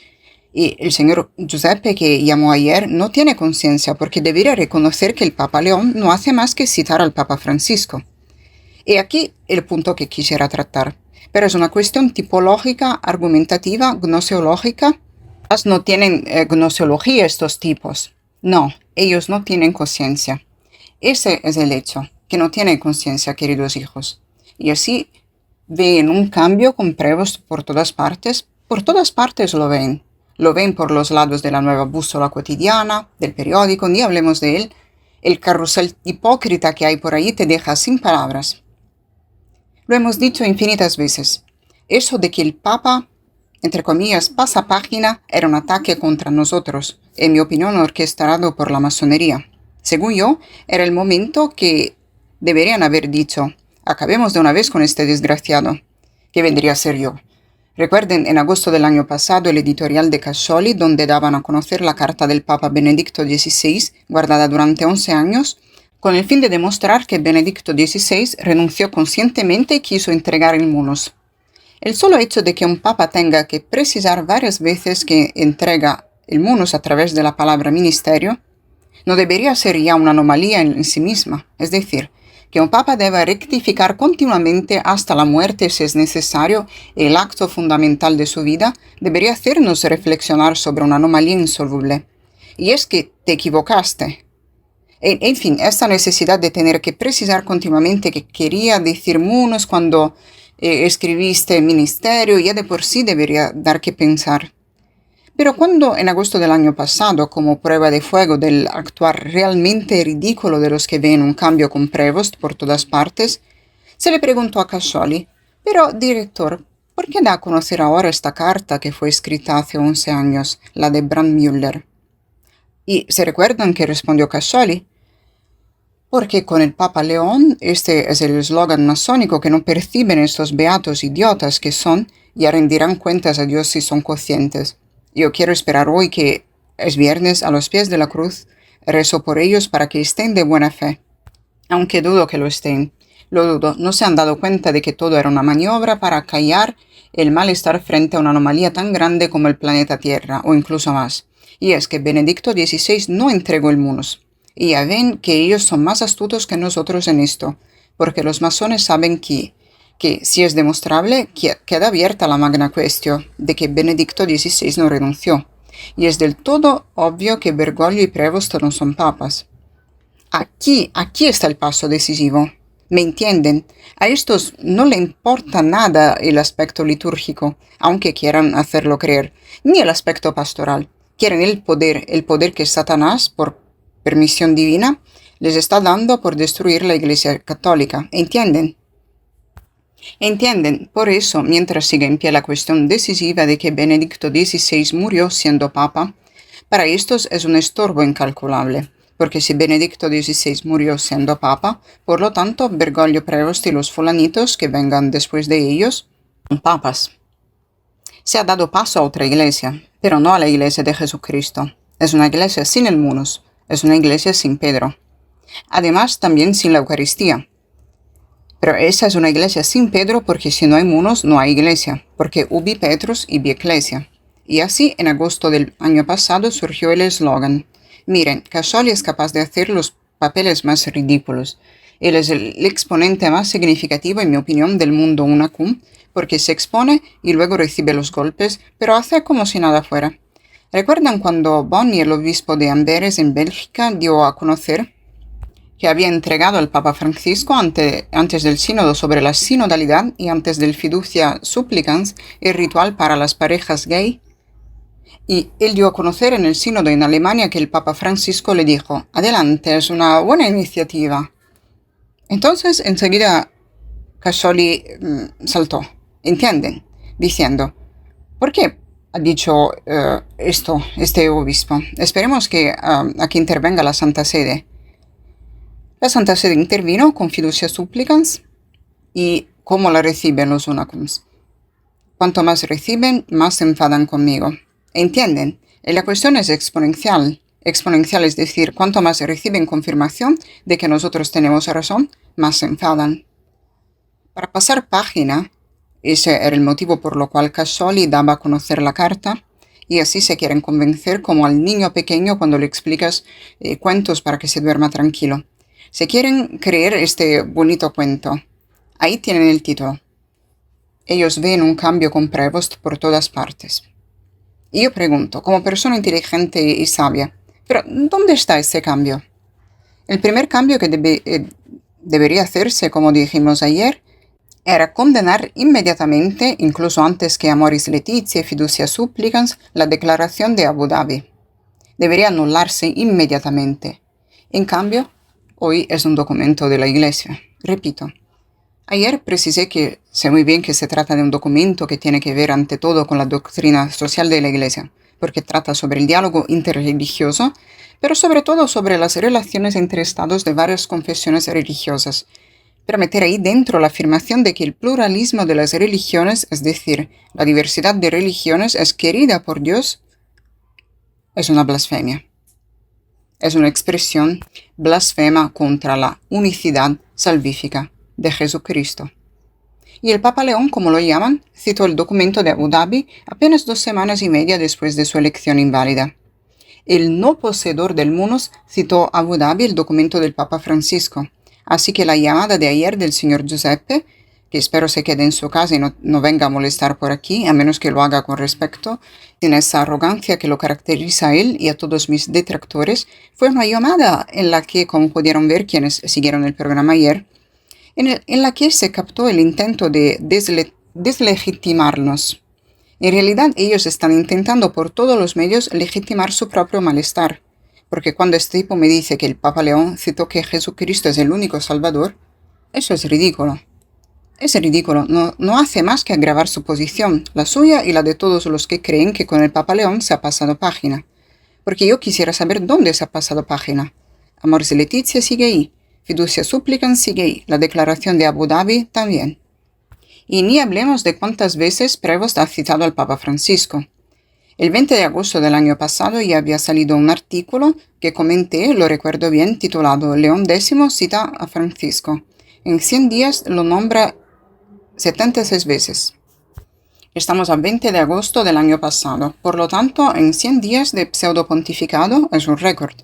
Speaker 1: y el señor Giuseppe que llamó ayer no tiene conciencia porque debería reconocer que el Papa León no hace más que citar al Papa Francisco. Y aquí el punto que quisiera tratar. Pero es una cuestión tipológica, argumentativa, gnoseológica. No tienen gnoseología estos tipos. No, ellos no tienen conciencia. Ese es el hecho, que no tienen conciencia, queridos hijos. Y así ven un cambio con pruebas por todas partes. Por todas partes lo ven. Lo ven por los lados de la nueva bússola cotidiana, del periódico, ni hablemos de él. El carrusel hipócrita que hay por ahí te deja sin palabras. Lo hemos dicho infinitas veces. Eso de que el Papa, entre comillas, pasa página, era un ataque contra nosotros, en mi opinión orquestado por la masonería. Según yo, era el momento que deberían haber dicho, acabemos de una vez con este desgraciado, que vendría a ser yo. Recuerden en agosto del año pasado el editorial de Cascioli, donde daban a conocer la carta del Papa Benedicto XVI, guardada durante 11 años, con el fin de demostrar que Benedicto XVI renunció conscientemente y quiso entregar el munus. El solo hecho de que un papa tenga que precisar varias veces que entrega el munus a través de la palabra ministerio, no debería ser ya una anomalía en sí misma. Es decir, que un papa deba rectificar continuamente hasta la muerte si es necesario, el acto fundamental de su vida, debería hacernos reflexionar sobre una anomalía insoluble. Y es que te equivocaste. En fin, esta necesidad de tener que precisar continuamente que quería decir munus cuando escribiste ministerio ya de por sí debería dar que pensar. Pero cuando en agosto del año pasado, como prueba de fuego del actuar realmente ridículo de los que ven un cambio con Prevost por todas partes, se le preguntó a Cascioli, pero director, ¿por qué da a conocer ahora esta carta que fue escrita hace 11 años, la de Brandmüller? ¿Y se recuerdan que respondió Cascioli? Porque con el Papa León, este es el eslogan masónico que no perciben estos beatos idiotas que son, ya rendirán cuentas a Dios si son conscientes. Yo quiero esperar hoy que es viernes a los pies de la cruz, rezo por ellos para que estén de buena fe. Aunque dudo que lo estén. Lo dudo, no se han dado cuenta de que todo era una maniobra para callar el malestar frente a una anomalía tan grande como el planeta Tierra, o incluso más. Y es que Benedicto XVI no entregó el munus. Y ya ven que ellos son más astutos que nosotros en esto, porque los masones saben que si es demostrable, queda abierta la magna cuestión de que Benedicto XVI no renunció. Y es del todo obvio que Bergoglio y Prevost no son papas. Aquí está el paso decisivo. ¿Me entienden? A estos no le importa nada el aspecto litúrgico, aunque quieran hacerlo creer, ni el aspecto pastoral. Quieren el poder que Satanás, por permisión divina, les está dando por destruir la Iglesia Católica. ¿Entienden? ¿Entienden? Por eso, mientras sigue en pie la cuestión decisiva de que Benedicto XVI murió siendo papa, para estos es un estorbo incalculable, porque si Benedicto XVI murió siendo papa, por lo tanto, Bergoglio, Prevost y los fulanitos que vengan después de ellos son papas. Se ha dado paso a otra iglesia, pero no a la iglesia de Jesucristo. Es una iglesia sin el munus, es una iglesia sin Pedro. Además, también sin la Eucaristía. Pero esa es una iglesia sin Pedro porque si no hay munus no hay iglesia, porque ubi Petrus ibi ecclesia. Y así en agosto del año pasado surgió el eslogan. Miren, Cascioli es capaz de hacer los papeles más ridículos. Él es el exponente más significativo, en mi opinión, del mundo unacum, porque se expone y luego recibe los golpes, pero hace como si nada fuera. ¿Recuerdan cuando Boni, el obispo de Amberes en Bélgica, dio a conocer que había entregado al Papa Francisco antes del sínodo sobre la sinodalidad y antes del fiducia supplicans el ritual para las parejas gay? Y él dio a conocer en el sínodo en Alemania que el Papa Francisco le dijo, adelante, es una buena iniciativa. Entonces, enseguida, Cascioli saltó, ¿entienden? Diciendo, ¿por qué ha dicho esto este obispo? Esperemos que aquí intervenga la Santa Sede. La Santa Sede intervino con fiducia supplicans y ¿cómo la reciben los unacums? Cuanto más reciben, más se enfadan conmigo. ¿Entienden? Y la cuestión es exponencial. Exponencial es decir, cuanto más reciben confirmación de que nosotros tenemos razón, más se enfadan. Para pasar página, ese era el motivo por lo cual Cascioli daba a conocer la carta, y así se quieren convencer como al niño pequeño cuando le explicas cuentos para que se duerma tranquilo. Se quieren creer este bonito cuento. Ahí tienen el título. Ellos ven un cambio con Prevost por todas partes. Y yo pregunto, como persona inteligente y sabia, ¿pero dónde está ese cambio? El primer cambio que debería hacerse, como dijimos ayer, era condenar inmediatamente, incluso antes que Amoris Laetitia y Fiducia Supplicans, la declaración de Abu Dhabi. Debería anularse inmediatamente. En cambio, hoy es un documento de la Iglesia. Repito, ayer precisé que sé muy bien que se trata de un documento que tiene que ver ante todo con la doctrina social de la Iglesia, porque trata sobre el diálogo interreligioso, pero sobre todo sobre las relaciones entre estados de varias confesiones religiosas. Pero meter ahí dentro la afirmación de que el pluralismo de las religiones, es decir, la diversidad de religiones, es querida por Dios, es una blasfemia. Es una expresión blasfema contra la unicidad salvífica de Jesucristo. Y el Papa León, como lo llaman, citó el documento de Abu Dhabi apenas 2 semanas y media después de su elección inválida. El no poseedor del munus citó Abu Dhabi el documento del Papa Francisco. Así que la llamada de ayer del señor Giuseppe, que espero se quede en su casa y no venga a molestar por aquí, a menos que lo haga con respecto, sin esa arrogancia que lo caracteriza a él y a todos mis detractores, fue una llamada en la que, como pudieron ver quienes siguieron el programa ayer, en la que se captó el intento de deslegitimarnos. En realidad ellos están intentando por todos los medios legitimar su propio malestar, porque cuando este tipo me dice que el Papa León citó que Jesucristo es el único Salvador, eso es ridículo. Es ridículo, no hace más que agravar su posición, la suya y la de todos los que creen que con el Papa León se ha pasado página. Porque yo quisiera saber dónde se ha pasado página. Amores de Letizia sigue ahí, Fiducia Supplicans sigue ahí, la declaración de Abu Dhabi también. Y ni hablemos de cuántas veces Prevost ha citado al Papa Francisco. El 20 de agosto del año pasado ya había salido un artículo que comenté, lo recuerdo bien, titulado León X cita a Francisco. En 100 días lo nombra 76 veces. Estamos a 20 de agosto del año pasado, por lo tanto, en 100 días de pseudopontificado es un récord.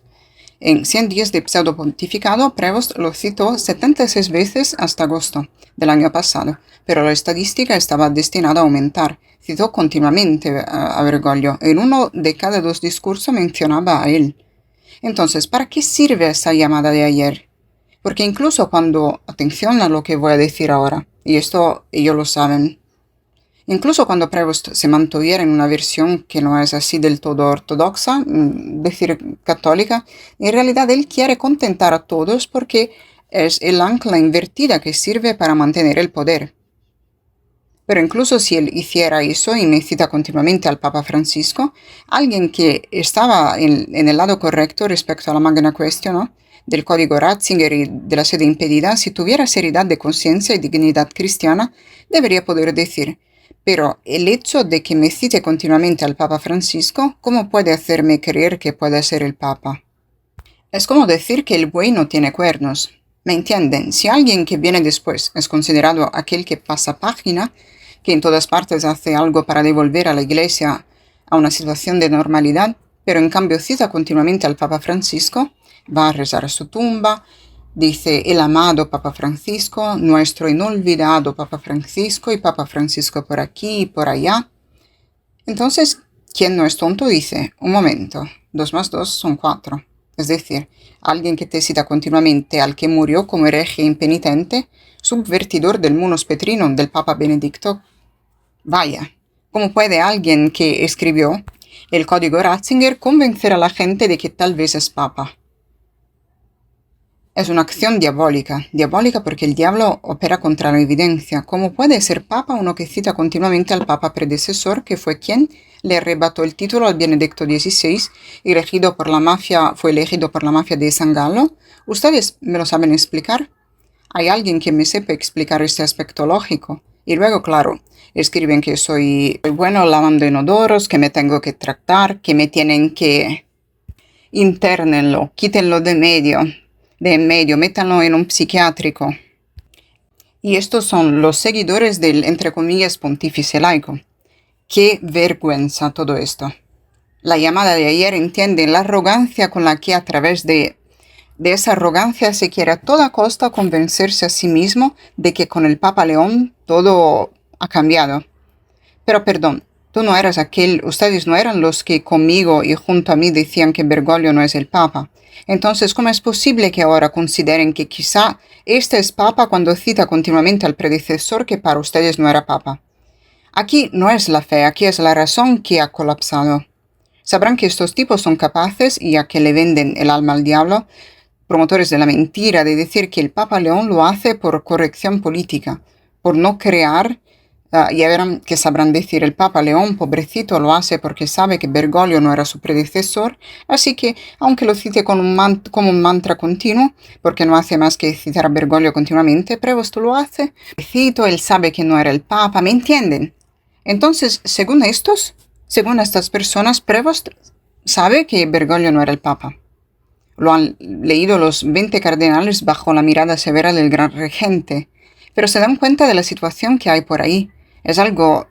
Speaker 1: En 100 días de pseudopontificado, Prevost lo citó 76 veces hasta agosto del año pasado, pero la estadística estaba destinada a aumentar. Citó continuamente a Bergoglio. En uno de cada 2 discursos mencionaba a él. Entonces, ¿para qué sirve esa llamada de ayer? Porque incluso cuando, atención a lo que voy a decir ahora, y esto ellos lo saben, incluso cuando Prevost se mantuviera en una versión que no es así del todo ortodoxa, decir católica, en realidad él quiere contentar a todos porque es el ancla invertida que sirve para mantener el poder. Pero incluso si él hiciera eso y me cita continuamente al Papa Francisco, alguien que estaba en el lado correcto respecto a la Magna Question, ¿no?, del código Ratzinger y de la sede impedida, si tuviera seriedad de conciencia y dignidad cristiana, debería poder decir: pero el hecho de que me cite continuamente al Papa Francisco, ¿cómo puede hacerme creer que puede ser el Papa? Es como decir que el buey no tiene cuernos. ¿Me entienden? Si alguien que viene después es considerado aquel que pasa página, que en todas partes hace algo para devolver a la Iglesia a una situación de normalidad, pero en cambio cita continuamente al Papa Francisco, va a rezar a su tumba, dice el amado Papa Francisco, nuestro inolvidado Papa Francisco y Papa Francisco por aquí y por allá. Entonces, quien no es tonto dice: un momento, 2 más 2 son 4. Es decir, alguien que te cita continuamente al que murió como hereje impenitente, subvertidor del munus petrinum del Papa Benedicto. Vaya, ¿cómo puede alguien que escribió el código Ratzinger convencer a la gente de que tal vez es Papa? Es una acción diabólica porque el diablo opera contra la evidencia. ¿Cómo puede ser papa uno que cita continuamente al papa predecesor, que fue quien le arrebató el título al Benedicto XVI y fue elegido por la mafia de San Gallo? ¿Ustedes me lo saben explicar? ¿Hay alguien que me sepa explicar este aspecto lógico? Y luego, claro, escriben que soy bueno lavando inodoros, que me tengo que tratar, que me tienen que... Internenlo, quítenlo de en medio, métanlo en un psiquiátrico. Y estos son los seguidores del, entre comillas, pontífice laico. ¡Qué vergüenza todo esto! La llamada de ayer entiende la arrogancia con la que a través de esa arrogancia se quiere a toda costa convencerse a sí mismo de que con el Papa León todo ha cambiado. Pero perdón, ustedes no eran los que conmigo y junto a mí decían que Bergoglio no es el Papa. Entonces, ¿cómo es posible que ahora consideren que quizá este es Papa cuando cita continuamente al predecesor que para ustedes no era Papa? Aquí no es la fe, aquí es la razón que ha colapsado. Sabrán que estos tipos son capaces, ya que le venden el alma al diablo, promotores de la mentira, de decir que el Papa León lo hace por corrección política, por no crear. Ya verán que sabrán decir: el Papa León, pobrecito, lo hace porque sabe que Bergoglio no era su predecesor, así que, aunque lo cite como un mantra continuo, porque no hace más que citar a Bergoglio continuamente, Prevost lo hace. Pobrecito, él sabe que no era el Papa, ¿me entienden? Entonces, según estas personas, Prevost sabe que Bergoglio no era el Papa. Lo han leído los 20 cardenales bajo la mirada severa del gran regente, pero se dan cuenta de la situación que hay por ahí. Es algo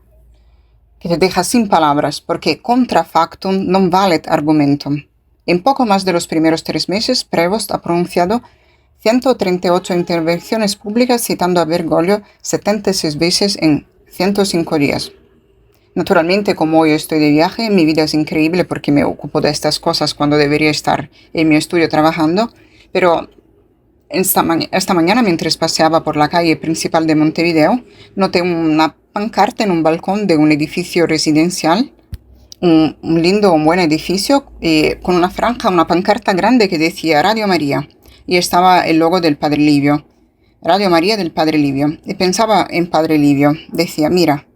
Speaker 1: que te deja sin palabras, porque contra factum non valet argumentum. En poco más de los primeros 3 meses, Prevost ha pronunciado 138 intervenciones públicas citando a Bergoglio 76 veces en 105 días. Naturalmente, como hoy estoy de viaje, mi vida es increíble porque me ocupo de estas cosas cuando debería estar en mi estudio trabajando, pero esta mañana, mientras paseaba por la calle principal de Montevideo, noté una pancarta en un balcón de un edificio residencial, un buen edificio, con una franja, una pancarta grande que decía Radio María, y estaba el logo del Padre Livio, Radio María del Padre Livio, y pensaba en Padre Livio, decía, mira,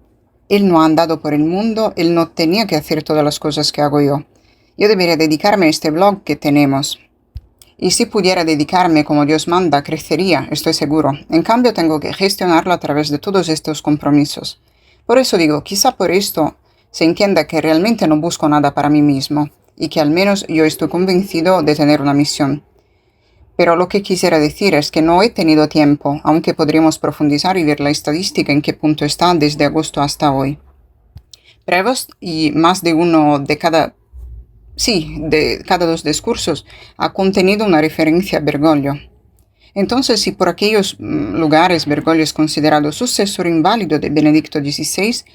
Speaker 1: él no ha andado por el mundo, él no tenía que hacer todas las cosas que hago yo. Yo debería dedicarme a este blog que tenemos. Y si pudiera dedicarme como Dios manda, crecería, estoy seguro. En cambio, tengo que gestionarlo a través de todos estos compromisos. Por eso digo, quizá por esto se entienda que realmente no busco nada para mí mismo, y que al menos yo estoy convencido de tener una misión. Pero lo que quisiera decir es que no he tenido tiempo, aunque podríamos profundizar y ver la estadística en qué punto está desde agosto hasta hoy. Prevost y más de uno de cada dos discursos ha contenido una referencia a Bergoglio. Entonces, si por aquellos lugares Bergoglio es considerado sucesor inválido de Benedicto XVI,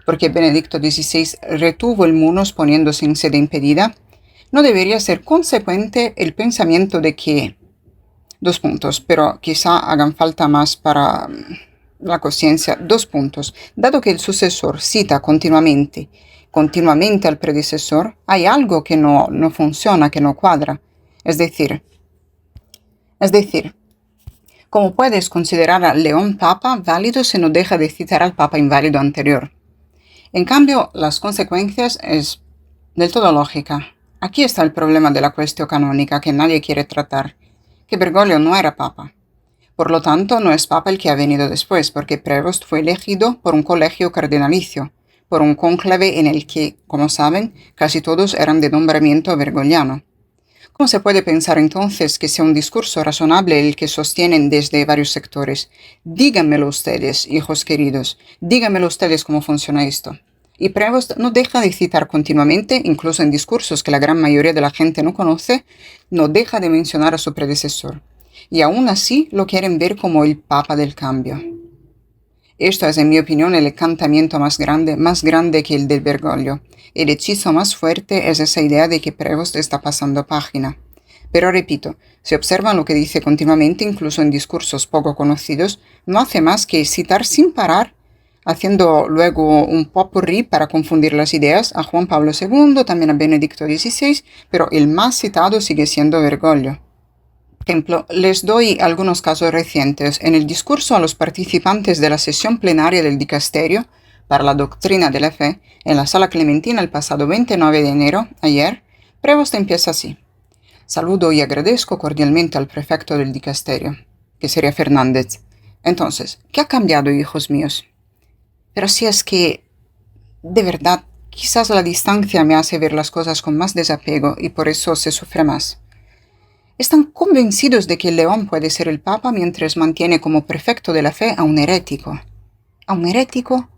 Speaker 1: porque Benedicto XVI retuvo el munus poniéndose en sede impedida, no debería ser consecuente el pensamiento de que Dos puntos, pero quizá hagan falta más para la conciencia. 2 puntos. Dado que el sucesor cita continuamente al predecesor, hay algo que no funciona, que no cuadra. Es decir, ¿cómo puedes considerar a León Papa válido si no deja de citar al Papa inválido anterior? En cambio, las consecuencias es del todo lógica. Aquí está el problema de la cuestión canónica que nadie quiere tratar. Que Bergoglio no era papa. Por lo tanto, no es papa el que ha venido después, porque Prevost fue elegido por un colegio cardinalicio, por un cónclave en el que, como saben, casi todos eran de nombramiento bergogliano. ¿Cómo se puede pensar entonces que sea un discurso razonable el que sostienen desde varios sectores? Díganmelo ustedes, hijos queridos, díganmelo ustedes cómo funciona esto. Y Prevost no deja de citar continuamente, incluso en discursos que la gran mayoría de la gente no conoce, no deja de mencionar a su predecesor. Y aún así lo quieren ver como el Papa del cambio. Esto es, en mi opinión, el encantamiento más grande que el del Bergoglio. El hechizo más fuerte es esa idea de que Prevost está pasando página. Pero repito, si observan lo que dice continuamente, incluso en discursos poco conocidos, no hace más que citar sin parar, haciendo luego un popurrí para confundir las ideas a Juan Pablo II, también a Benedicto XVI, pero el más citado sigue siendo Bergoglio. Por ejemplo, les doy algunos casos recientes. En el discurso a los participantes de la sesión plenaria del Dicasterio para la Doctrina de la Fe, en la Sala Clementina el pasado 29 de enero, ayer, Prevost empieza así. Saludo y agradezco cordialmente al prefecto del Dicasterio, que sería Fernández. Entonces, ¿qué ha cambiado, hijos míos? Pero si es que, de verdad, quizás la distancia me hace ver las cosas con más desapego y por eso se sufre más. Están convencidos de que León puede ser el Papa mientras mantiene como prefecto de la fe a un herético. A un herético,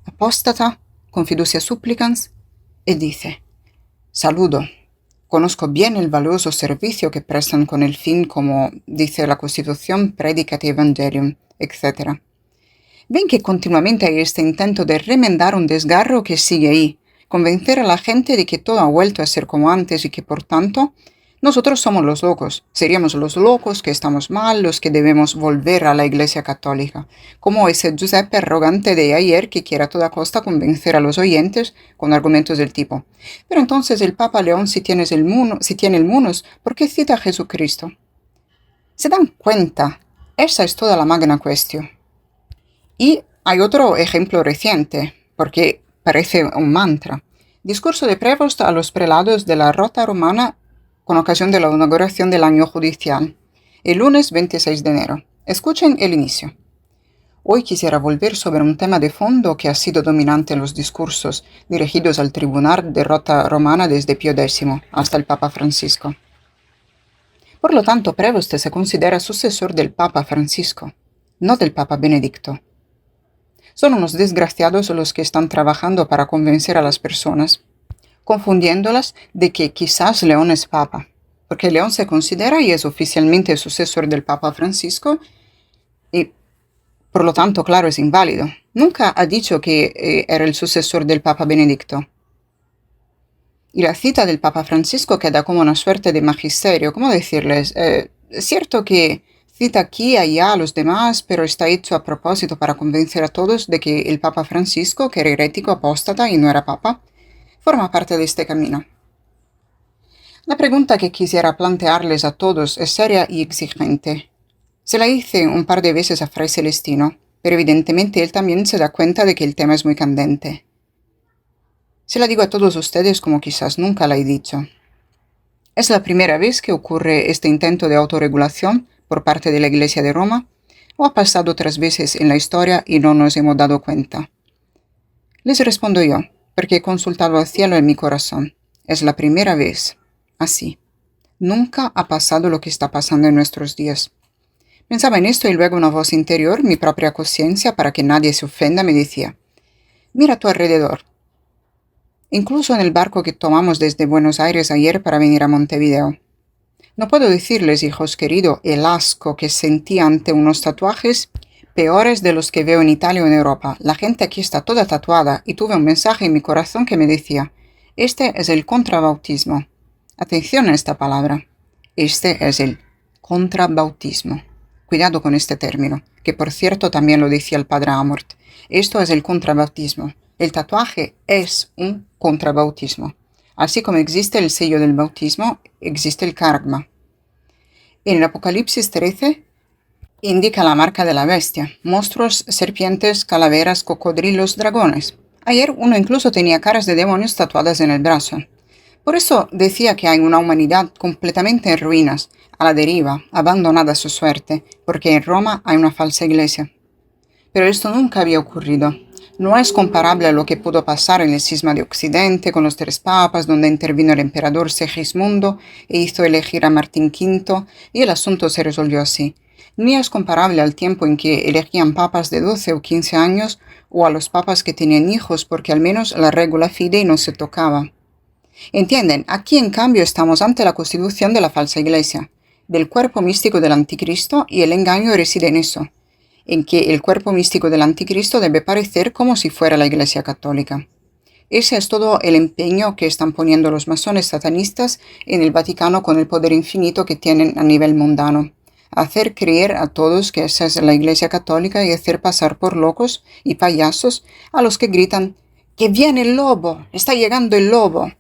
Speaker 1: apóstata, con fiducia supplicans, y dice, saludo, conozco bien el valioso servicio que prestan con el fin, como dice la Constitución, Predicate Evangelium, etc. Ven que continuamente hay este intento de remendar un desgarro que sigue ahí, convencer a la gente de que todo ha vuelto a ser como antes y que, por tanto, nosotros somos los locos, seríamos los locos que estamos mal, los que debemos volver a la Iglesia Católica, como ese Giuseppe arrogante de ayer que quiere a toda costa convencer a los oyentes con argumentos del tipo. Pero entonces el Papa León, si tiene el munus, ¿por qué cita a Jesucristo? ¿Se dan cuenta? Esa es toda la magna cuestión. Y hay otro ejemplo reciente, porque parece un mantra. Discurso de Prevost a los prelados de la Rota Romana con ocasión de la inauguración del año judicial, el lunes 26 de enero. Escuchen el inicio. Hoy quisiera volver sobre un tema de fondo que ha sido dominante en los discursos dirigidos al Tribunal de Rota Romana desde Pío X hasta el Papa Francisco. Por lo tanto, Prevost se considera sucesor del Papa Francisco, no del Papa Benedicto. Son unos desgraciados los que están trabajando para convencer a las personas, confundiéndolas de que quizás León es papa, porque León se considera y es oficialmente el sucesor del Papa Francisco y por lo tanto, claro, es inválido. Nunca ha dicho que era el sucesor del Papa Benedicto. Y la cita del Papa Francisco queda como una suerte de magisterio. ¿Cómo decirles? Es cierto que cita aquí y allá a los demás, pero está hecho a propósito para convencer a todos de que el Papa Francisco, que era herético, apóstata y no era papa, forma parte de este camino. La pregunta que quisiera plantearles a todos es seria y exigente. Se la hice un par de veces a Fray Celestino, pero evidentemente él también se da cuenta de que el tema es muy candente. Se la digo a todos ustedes como quizás nunca la he dicho. ¿Es la primera vez que ocurre este intento de autorregulación por parte de la Iglesia de Roma? ¿O ha pasado otras veces en la historia y no nos hemos dado cuenta? Les respondo yo, porque he consultado al cielo en mi corazón. Es la primera vez. Así. Nunca ha pasado lo que está pasando en nuestros días. Pensaba en esto y luego una voz interior, mi propia conciencia, para que nadie se ofenda, me decía: mira a tu alrededor. Incluso en el barco que tomamos desde Buenos Aires ayer para venir a Montevideo. No puedo decirles, hijos queridos, el asco que sentí ante unos tatuajes peores de los que veo en Italia o en Europa. La gente aquí está toda tatuada y tuve un mensaje en mi corazón que me decía: este es el contrabautismo. Atención a esta palabra. Este es el contrabautismo. Cuidado con este término, que por cierto también lo decía el padre Amort. Esto es el contrabautismo. El tatuaje es un contrabautismo. Así como existe el sello del bautismo, existe el karma. En el Apocalipsis 13 indica la marca de la bestia: monstruos, serpientes, calaveras, cocodrilos, dragones. Ayer uno incluso tenía caras de demonios tatuadas en el brazo. Por eso decía que hay una humanidad completamente en ruinas, a la deriva, abandonada a su suerte, porque en Roma hay una falsa iglesia. Pero esto nunca había ocurrido. No es comparable a lo que pudo pasar en el cisma de Occidente con los 3 papas, donde intervino el emperador Segismundo e hizo elegir a Martín V, y el asunto se resolvió así. Ni es comparable al tiempo en que elegían papas de 12 o 15 años, o a los papas que tenían hijos, porque al menos la regula fidei no se tocaba. ¿Entienden? Aquí en cambio estamos ante la constitución de la falsa iglesia, del cuerpo místico del anticristo, y el engaño reside en eso, en que el cuerpo místico del anticristo debe parecer como si fuera la Iglesia católica. Ese es todo el empeño que están poniendo los masones satanistas en el Vaticano con el poder infinito que tienen a nivel mundano. Hacer creer a todos que esa es la Iglesia católica y hacer pasar por locos y payasos a los que gritan: ¡que viene el lobo! ¡Está llegando el lobo!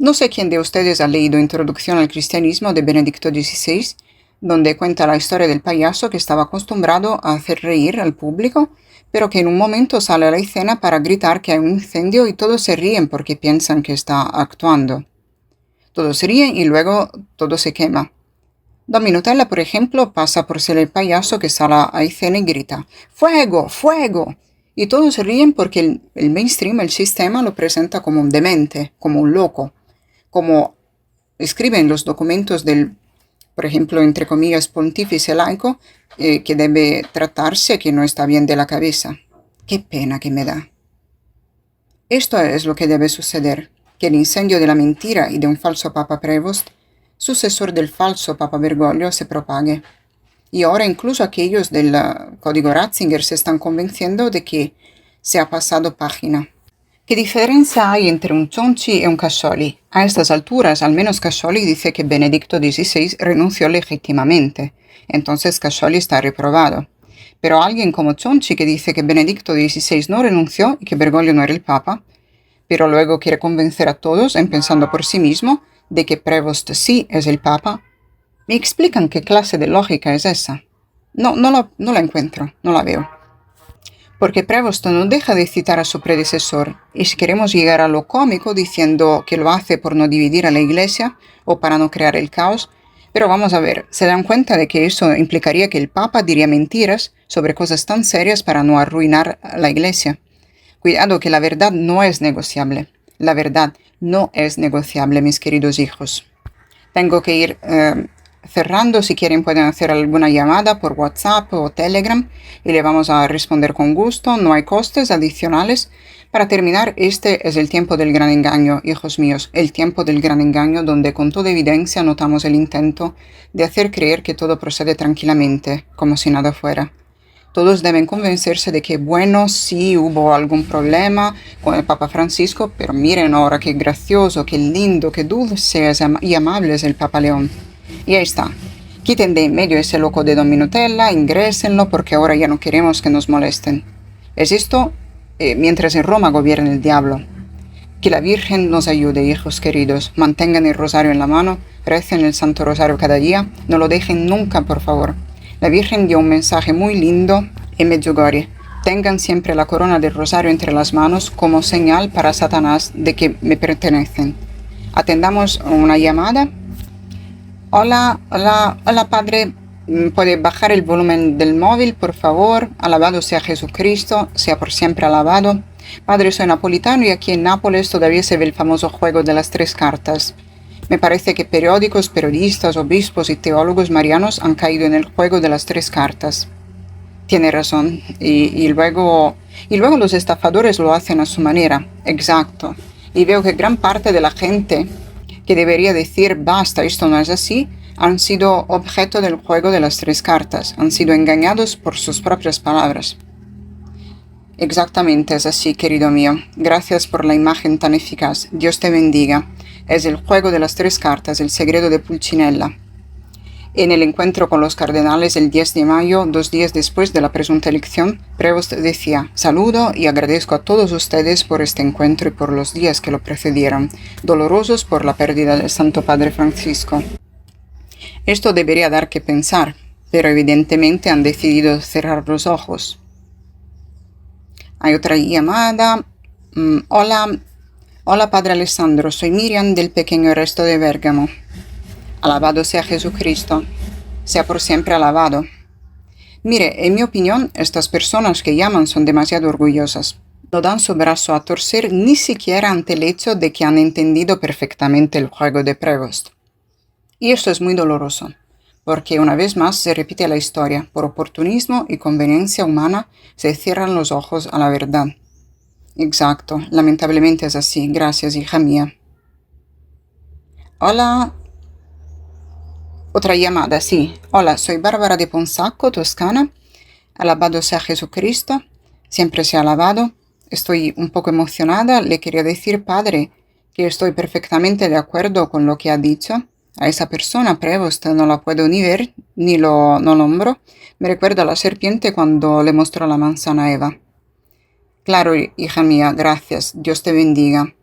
Speaker 1: No sé quién de ustedes ha leído Introducción al Cristianismo de Benedicto XVI, donde cuenta la historia del payaso que estaba acostumbrado a hacer reír al público, pero que en un momento sale a la escena para gritar que hay un incendio y todos se ríen porque piensan que está actuando. Todos ríen y luego todo se quema. Don Minutella, por ejemplo, pasa por ser el payaso que sale a escena y grita: ¡fuego! ¡fuego! Y todos ríen porque el mainstream, el sistema, lo presenta como un demente, como un loco, como escriben los documentos del, por ejemplo, entre comillas, pontífice laico, que debe tratarse, que no está bien de la cabeza. ¡Qué pena que me da! Esto es lo que debe suceder, que el incendio de la mentira y de un falso Papa Prevost, sucesor del falso Papa Bergoglio, se propague. Y ahora incluso aquellos del Código Ratzinger se están convenciendo de que se ha pasado página. ¿Qué diferencia hay entre un Chonchi y un Cascioli? A estas alturas, al menos Cascioli dice que Benedicto XVI renunció legítimamente. Entonces Cascioli está reprobado. Pero alguien como Chonchi, que dice que Benedicto XVI no renunció y que Bergoglio no era el Papa, pero luego quiere convencer a todos, empezando por sí mismo, de que Prevost sí es el Papa, ¿me explican qué clase de lógica es esa? No la encuentro, no la veo. Porque Prevost no deja de citar a su predecesor, y si queremos llegar a lo cómico diciendo que lo hace por no dividir a la Iglesia o para no crear el caos, pero vamos a ver, ¿se dan cuenta de que eso implicaría que el Papa diría mentiras sobre cosas tan serias para no arruinar a la Iglesia? Cuidado, que la verdad no es negociable. La verdad no es negociable, mis queridos hijos. Tengo que ir cerrando. Si quieren pueden hacer alguna llamada por WhatsApp o Telegram y le vamos a responder con gusto. No hay costes adicionales, Para terminar, este es el tiempo del gran engaño, hijos míos, el tiempo del gran engaño donde con toda evidencia notamos el intento de hacer creer que todo procede tranquilamente, como si nada fuera. Todos deben convencerse de que, bueno, sí hubo algún problema con el Papa Francisco, pero miren ahora qué gracioso, qué lindo, qué dulce y amable es el Papa León. Y ahí está. Quiten de en medio ese loco de Don Minutella, ingrésenlo porque ahora ya no queremos que nos molesten. Es esto mientras en Roma gobierna el diablo. Que la Virgen nos ayude, hijos queridos. Mantengan el rosario en la mano, recen el Santo Rosario cada día, no lo dejen nunca, por favor. La Virgen dio un mensaje muy lindo en Medjugorje. Tengan siempre la corona del rosario entre las manos como señal para Satanás de que me pertenecen. Atendamos una llamada. Hola, padre. ¿Puede bajar el volumen del móvil, por favor? Alabado sea Jesucristo, sea por siempre alabado. Padre, soy napolitano y aquí en Nápoles todavía se ve el famoso juego de las 3 cartas. Me parece que periódicos, periodistas, obispos y teólogos marianos han caído en el juego de las 3 cartas. Tiene razón. Y luego los estafadores lo hacen a su manera. Exacto. Y veo que gran parte de la gente que debería decir, basta, esto no es así, han sido objeto del juego de las 3 cartas, han sido engañados por sus propias palabras. Exactamente es así, querido mío. Gracias por la imagen tan eficaz. Dios te bendiga. Es el juego de las 3 cartas, el secreto de Pulcinella. En el encuentro con los cardenales el 10 de mayo, 2 días después de la presunta elección, Prevost decía: saludo y agradezco a todos ustedes por este encuentro y por los días que lo precedieron, dolorosos por la pérdida del Santo Padre Francisco. Esto debería dar que pensar, pero evidentemente han decidido cerrar los ojos. Hay otra llamada. Hola, Padre Alessandro, soy Miriam del pequeño resto de Bérgamo. Alabado sea Jesucristo, sea por siempre alabado. Mire, en mi opinión, estas personas que llaman son demasiado orgullosas. No dan su brazo a torcer ni siquiera ante el hecho de que han entendido perfectamente el juego de Prevost. Y esto es muy doloroso, porque una vez más se repite la historia. Por oportunismo y conveniencia humana se cierran los ojos a la verdad. Exacto, lamentablemente es así. Gracias, hija mía. Hola. Otra llamada, sí. Hola, soy Bárbara de Ponsacco, Toscana. Alabado sea Jesucristo, siempre sea alabado. Estoy un poco emocionada. Le quería decir, Padre, que estoy perfectamente de acuerdo con lo que ha dicho. A esa persona, Prevost, no la puedo ni ver, ni no nombro. Me recuerda a la serpiente cuando le mostró la manzana a Eva. Claro, hija mía, gracias. Dios te bendiga.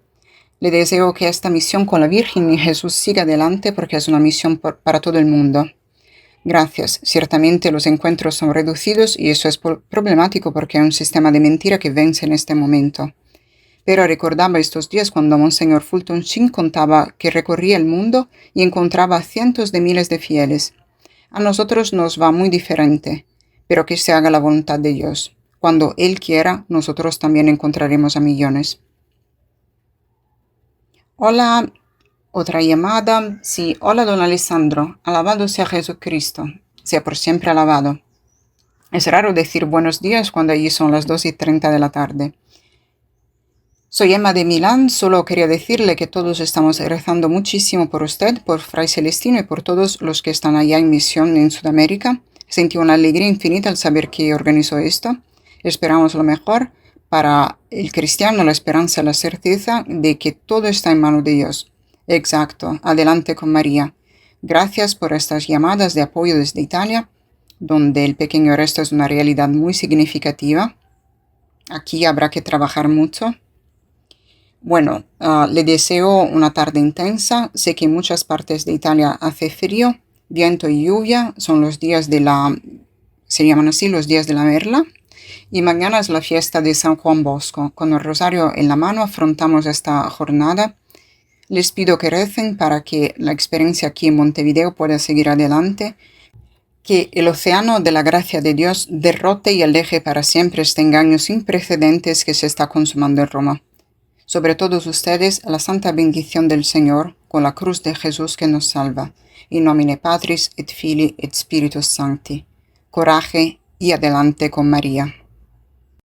Speaker 1: Le deseo que esta misión con la Virgen y Jesús siga adelante porque es una misión para todo el mundo. Gracias. Ciertamente los encuentros son reducidos y eso es problemático porque hay un sistema de mentira que vence en este momento. Pero recordaba estos días cuando Monseñor Fulton Sheen contaba que recorría el mundo y encontraba cientos de miles de fieles. A nosotros nos va muy diferente, pero que se haga la voluntad de Dios. Cuando Él quiera, nosotros también encontraremos a millones. Hola, otra llamada. Sí, hola, don Alessandro. Alabado sea Jesucristo, sea por siempre alabado. Es raro decir buenos días cuando allí son las 2:30 de la tarde. Soy Emma de Milán, solo quería decirle que todos estamos rezando muchísimo por usted, por Fray Celestino y por todos los que están allá en misión en Sudamérica. Sentí una alegría infinita al saber que organizó esto. Esperamos lo mejor para el cristiano, la esperanza y la certeza de que todo está en manos de Dios. Exacto, adelante con María. Gracias por estas llamadas de apoyo desde Italia, donde el pequeño resto es una realidad muy significativa. Aquí habrá que trabajar mucho. Bueno, le deseo una tarde intensa. Sé que en muchas partes de Italia hace frío, viento y lluvia. Son los días se llaman así, los días de la Merla. Y mañana es la fiesta de San Juan Bosco. Con el rosario en la mano afrontamos esta jornada. Les pido que recen para que la experiencia aquí en Montevideo pueda seguir adelante. Que el océano de la gracia de Dios derrote y aleje para siempre este engaño sin precedentes que se está consumando en Roma. Sobre todos ustedes, la santa bendición del Señor, con la cruz de Jesús que nos salva. In nomine Patris et Filii et Spiritus Sancti. Coraje y adelante con María.